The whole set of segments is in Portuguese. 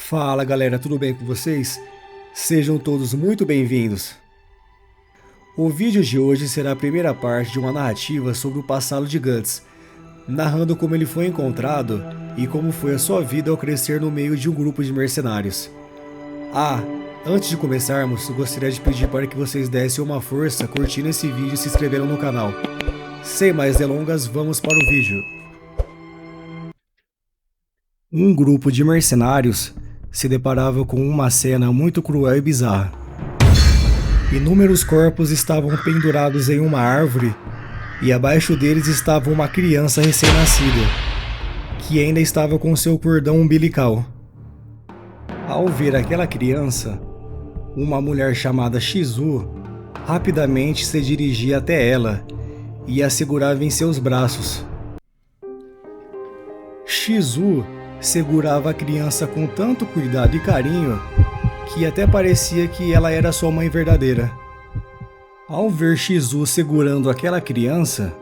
Fala galera, tudo bem com vocês? Sejam todos muito bem-vindos. O vídeo de hoje será a primeira parte de uma narrativa sobre o passado de Guts, narrando como ele foi encontrado e como foi a sua vida ao crescer no meio de um grupo de mercenários. Antes de começarmos, gostaria de pedir para que vocês dessem uma força curtindo esse vídeo e se inscrevendo no canal. Sem mais delongas, vamos para o vídeo. Um grupo de mercenários se deparava com uma cena muito cruel e bizarra. Inúmeros corpos estavam pendurados em uma árvore e abaixo deles estava uma criança recém-nascida, que ainda estava com seu cordão umbilical. Ao ver aquela criança, uma mulher chamada Shizu rapidamente se dirigia até ela e a segurava em seus braços. Shizu segurava a criança com tanto cuidado e carinho que até parecia que ela era sua mãe verdadeira. Ao ver Shizu segurando aquela criança,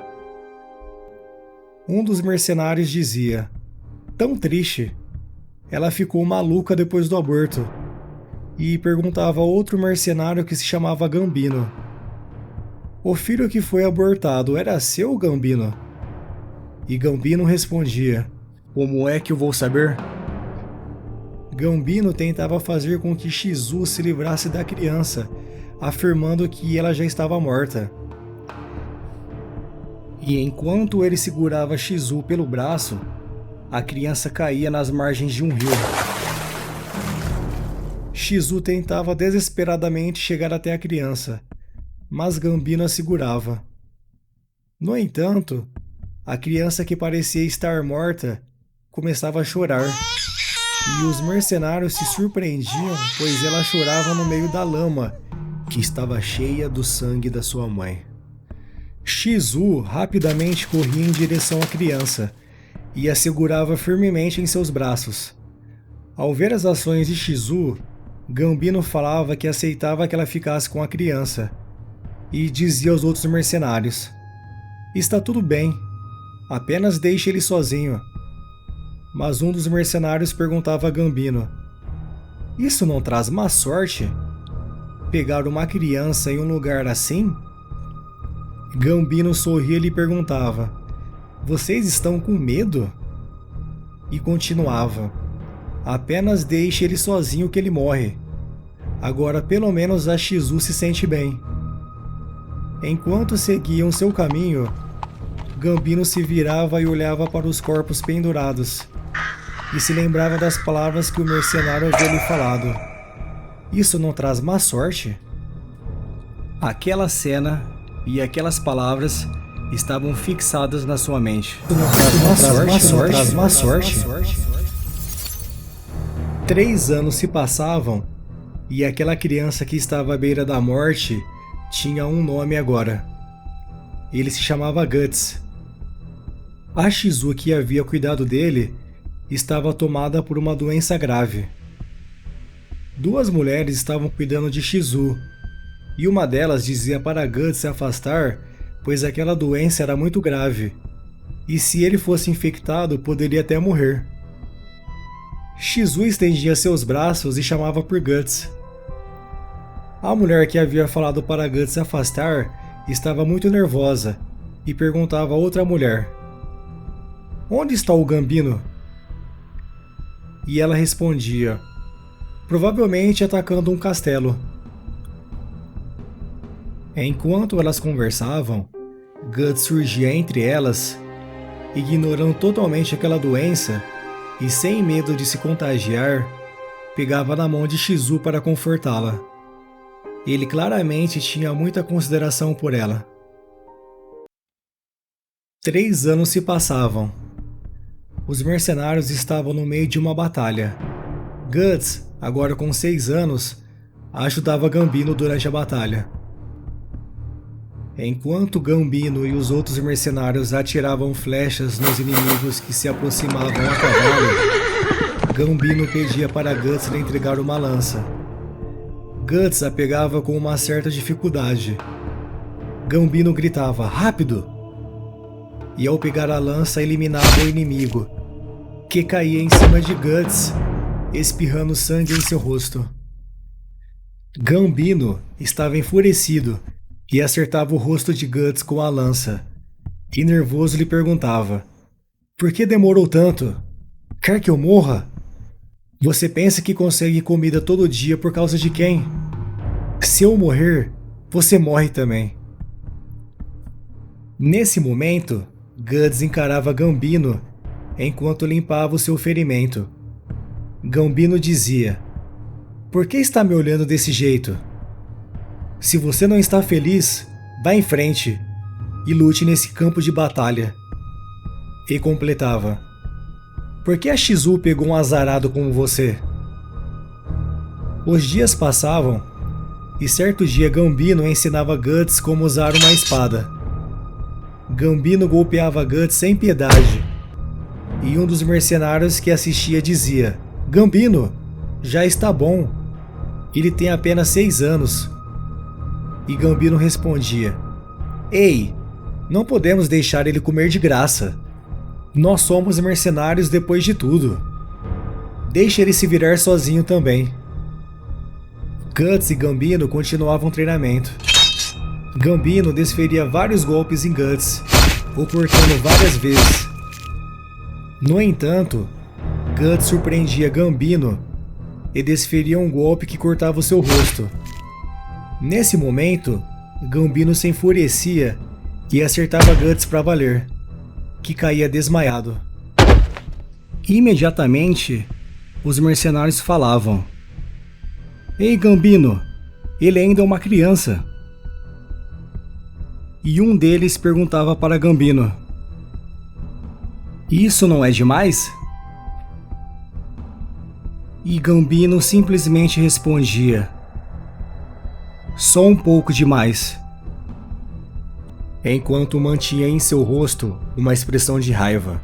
um dos mercenários dizia: "Tão triste, ela ficou maluca depois do aborto", e perguntava a outro mercenário que se chamava Gambino: "O filho que foi abortado era seu, Gambino?" E Gambino respondia: "Como é que eu vou saber?" Gambino tentava fazer com que Shizu se livrasse da criança, afirmando que ela já estava morta. E enquanto ele segurava Shizu pelo braço, a criança caía nas margens de um rio. Shizu tentava desesperadamente chegar até a criança, mas Gambino a segurava. No entanto, a criança, que parecia estar morta, começava a chorar, e os mercenários se surpreendiam, pois ela chorava no meio da lama, que estava cheia do sangue da sua mãe. Shizu rapidamente corria em direção à criança e a segurava firmemente em seus braços. Ao ver as ações de Shizu, Gambino falava que aceitava que ela ficasse com a criança, e dizia aos outros mercenários: "Está tudo bem, apenas deixe ele sozinho." Mas um dos mercenários perguntava a Gambino: "Isso não traz má sorte? Pegar uma criança em um lugar assim?" Gambino sorria e lhe perguntava: "Vocês estão com medo?" E continuava: "Apenas deixe ele sozinho que ele morre. Agora pelo menos a Shizu se sente bem." Enquanto seguiam seu caminho, Gambino se virava e olhava para os corpos pendurados, e se lembrava das palavras que o mercenário havia lhe falado: "Isso não traz má sorte?" Aquela cena e aquelas palavras estavam fixadas na sua mente. Não traz má sorte? 3 anos se passavam e aquela criança que estava à beira da morte tinha um nome agora. Ele se chamava Guts. A Shizu, que havia cuidado dele, estava tomada por uma doença grave. 2 mulheres estavam cuidando de Shizu, e uma delas dizia para Guts se afastar, pois aquela doença era muito grave, e se ele fosse infectado, poderia até morrer. Shizu estendia seus braços e chamava por Guts. A mulher que havia falado para Guts se afastar estava muito nervosa e perguntava a outra mulher: "Onde está o Gambino?" E ela respondia: "Provavelmente atacando um castelo." Enquanto elas conversavam, Guts surgia entre elas, ignorando totalmente aquela doença e sem medo de se contagiar, pegava na mão de Shizu para confortá-la. Ele claramente tinha muita consideração por ela. 3 anos se passavam. Os mercenários estavam no meio de uma batalha. Guts, agora com 6 anos, ajudava Gambino durante a batalha. Enquanto Gambino e os outros mercenários atiravam flechas nos inimigos que se aproximavam a cavalo, Gambino pedia para Guts lhe entregar uma lança. Guts a pegava com uma certa dificuldade. Gambino gritava: "Rápido!" E ao pegar a lança eliminava o inimigo, que caía em cima de Guts espirrando sangue em seu rosto. Gambino estava enfurecido e acertava o rosto de Guts com a lança, e nervoso lhe perguntava: Por que demorou tanto? Quer que eu morra? Você pensa que consegue comida todo dia por causa de quem? Se eu morrer, você morre também. Nesse momento, Guts encarava Gambino enquanto limpava o seu ferimento. Gambino dizia: Por que está me olhando desse jeito? Se você não está feliz, vá em frente e lute nesse campo de batalha. E completava: Por que a Shizu pegou um azarado como você? Os dias passavam e certo dia Gambino ensinava Guts como usar uma espada. Gambino golpeava Guts sem piedade, e um dos mercenários que assistia dizia: Gambino, já está bom. Ele tem apenas 6 anos. E Gambino respondia: Ei, não podemos deixar ele comer de graça. Nós somos mercenários depois de tudo. Deixe ele se virar sozinho também. Guts e Gambino continuavam o treinamento. Gambino desferia vários golpes em Guts, o cortando várias vezes. No entanto, Guts surpreendia Gambino e desferia um golpe que cortava o seu rosto. Nesse momento, Gambino se enfurecia e acertava Guts para valer, que caía desmaiado. Imediatamente, os mercenários falavam: Ei, Gambino, ele ainda é uma criança. E um deles perguntava para Gambino: Isso não é demais? E Gambino simplesmente respondia: Só um pouco demais. Enquanto mantinha em seu rosto uma expressão de raiva.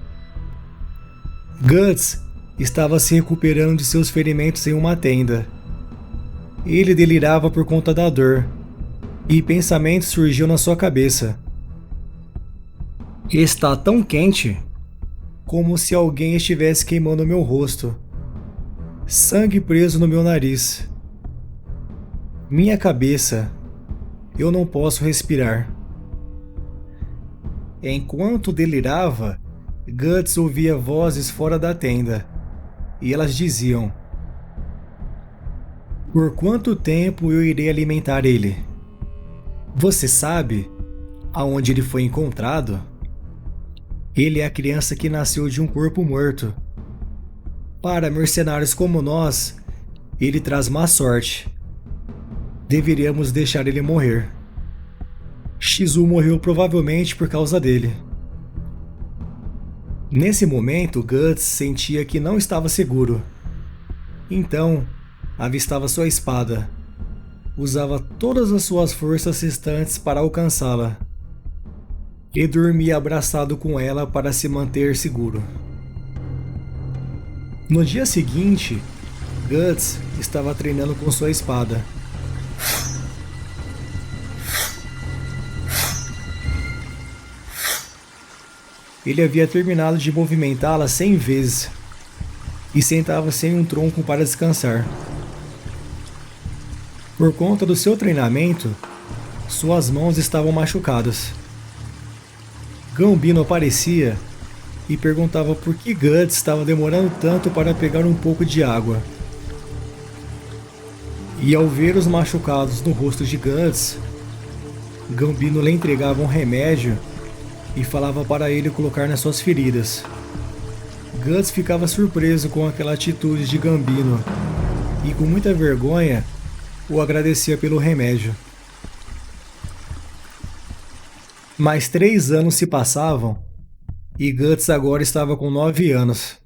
Guts estava se recuperando de seus ferimentos em uma tenda. Ele delirava por conta da dor, e pensamentos surgiam na sua cabeça. Está tão quente, como se alguém estivesse queimando meu rosto. Sangue preso no meu nariz. Minha cabeça. Eu não posso respirar. Enquanto delirava, Guts ouvia vozes fora da tenda, e elas diziam: Por quanto tempo eu irei alimentar ele? Você sabe aonde ele foi encontrado? Ele é a criança que nasceu de um corpo morto. Para mercenários como nós, ele traz má sorte. Deveríamos deixar ele morrer. Shizu morreu provavelmente por causa dele. Nesse momento, Guts sentia que não estava seguro. Então, avistava sua espada. Usava todas as suas forças restantes para alcançá-la. E dormia abraçado com ela para se manter seguro. No dia seguinte, Guts estava treinando com sua espada. Ele havia terminado de movimentá-la 100 vezes e sentava-se em um tronco para descansar. Por conta do seu treinamento, suas mãos estavam machucadas. Gambino aparecia e perguntava por que Guts estava demorando tanto para pegar um pouco de água. E ao ver os machucados no rosto de Guts, Gambino lhe entregava um remédio e falava para ele colocar nas suas feridas. Guts ficava surpreso com aquela atitude de Gambino e com muita vergonha o agradecia pelo remédio. Mais 3 anos se passavam e Guts agora estava com 9 anos.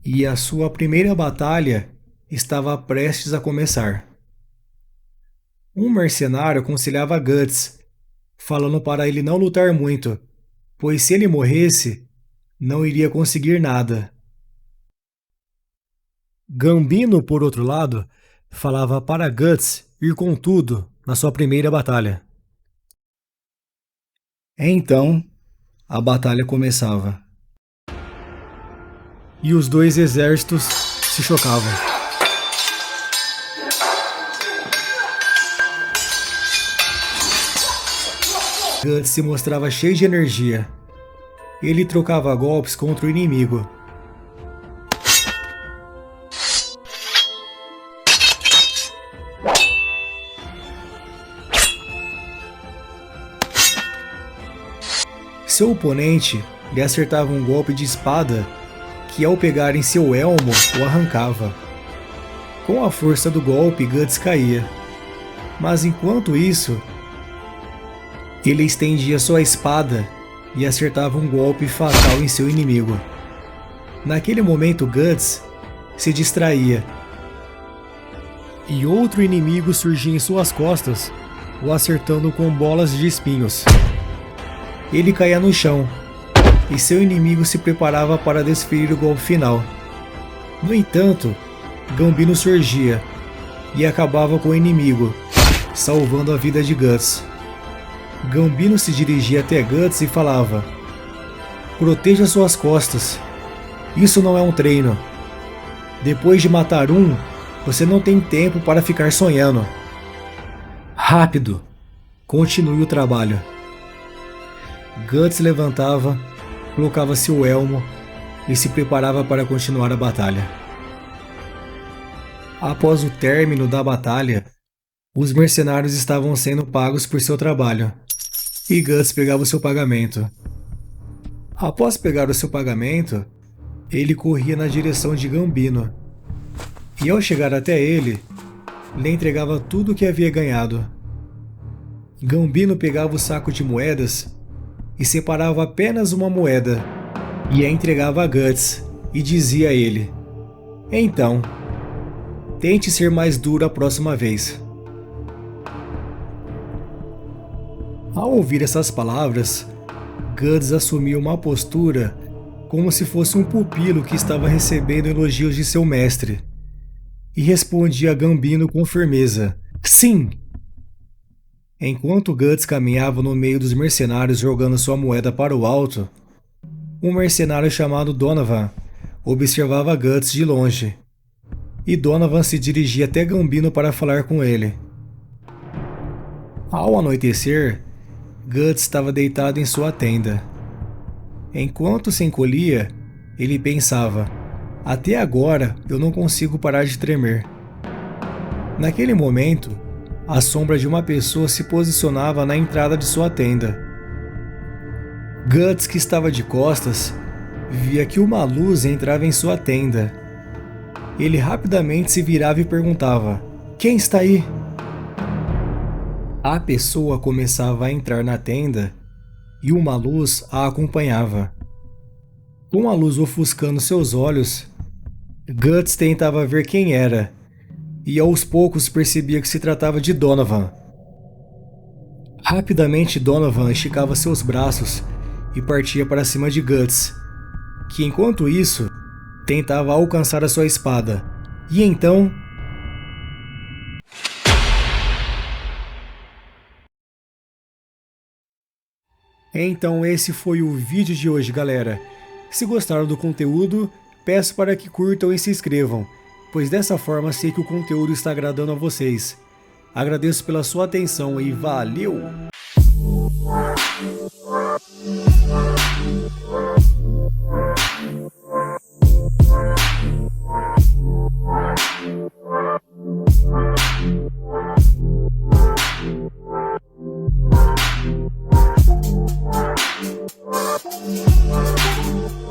E a sua primeira batalha estava prestes a começar. Um mercenário aconselhava Guts, falando para ele não lutar muito, pois se ele morresse, não iria conseguir nada. Gambino, por outro lado, falava para Guts ir com tudo na sua primeira batalha. Então, a batalha começava. E os dois exércitos se chocavam. Guts se mostrava cheio de energia. Ele trocava golpes contra o inimigo. Seu oponente lhe acertava um golpe de espada que, ao pegar em seu elmo, o arrancava. Com a força do golpe, Guts caía. Mas enquanto isso, ele estendia sua espada e acertava um golpe fatal em seu inimigo. Naquele momento, Guts se distraía e outro inimigo surgia em suas costas, o acertando com bolas de espinhos. Ele caía no chão e seu inimigo se preparava para desferir o golpe final. No entanto, Gambino surgia e acabava com o inimigo, salvando a vida de Guts. Gambino se dirigia até Guts e falava: "Proteja suas costas. Isso não é um treino. Depois de matar um, você não tem tempo para ficar sonhando. Rápido, continue o trabalho." Guts levantava, colocava seu elmo e se preparava para continuar a batalha. Após o término da batalha, os mercenários estavam sendo pagos por seu trabalho, e Guts pegava o seu pagamento. Após pegar o seu pagamento, ele corria na direção de Gambino, e ao chegar até ele, lhe entregava tudo o que havia ganhado. Gambino pegava o saco de moedas e separava apenas uma moeda, e a entregava a Guts, e dizia a ele: "Então, tente ser mais duro a próxima vez." Ao ouvir essas palavras, Guts assumiu uma postura como se fosse um pupilo que estava recebendo elogios de seu mestre, e respondia a Gambino com firmeza: "Sim!" Enquanto Guts caminhava no meio dos mercenários jogando sua moeda para o alto, um mercenário chamado Donovan observava Guts de longe, e Donovan se dirigia até Gambino para falar com ele. Ao anoitecer, Guts estava deitado em sua tenda. Enquanto se encolhia, ele pensava: "Até agora eu não consigo parar de tremer." Naquele momento, a sombra de uma pessoa se posicionava na entrada de sua tenda. Guts, que estava de costas, via que uma luz entrava em sua tenda. Ele rapidamente se virava e perguntava: "Quem está aí?" A pessoa começava a entrar na tenda e uma luz a acompanhava. Com a luz ofuscando seus olhos, Guts tentava ver quem era, e aos poucos percebia que se tratava de Donovan. Rapidamente Donovan esticava seus braços e partia para cima de Guts, que enquanto isso tentava alcançar a sua espada. E então... Então esse foi o vídeo de hoje, galera. Se gostaram do conteúdo, peço para que curtam e se inscrevam, pois dessa forma sei que o conteúdo está agradando a vocês. Agradeço pela sua atenção e valeu!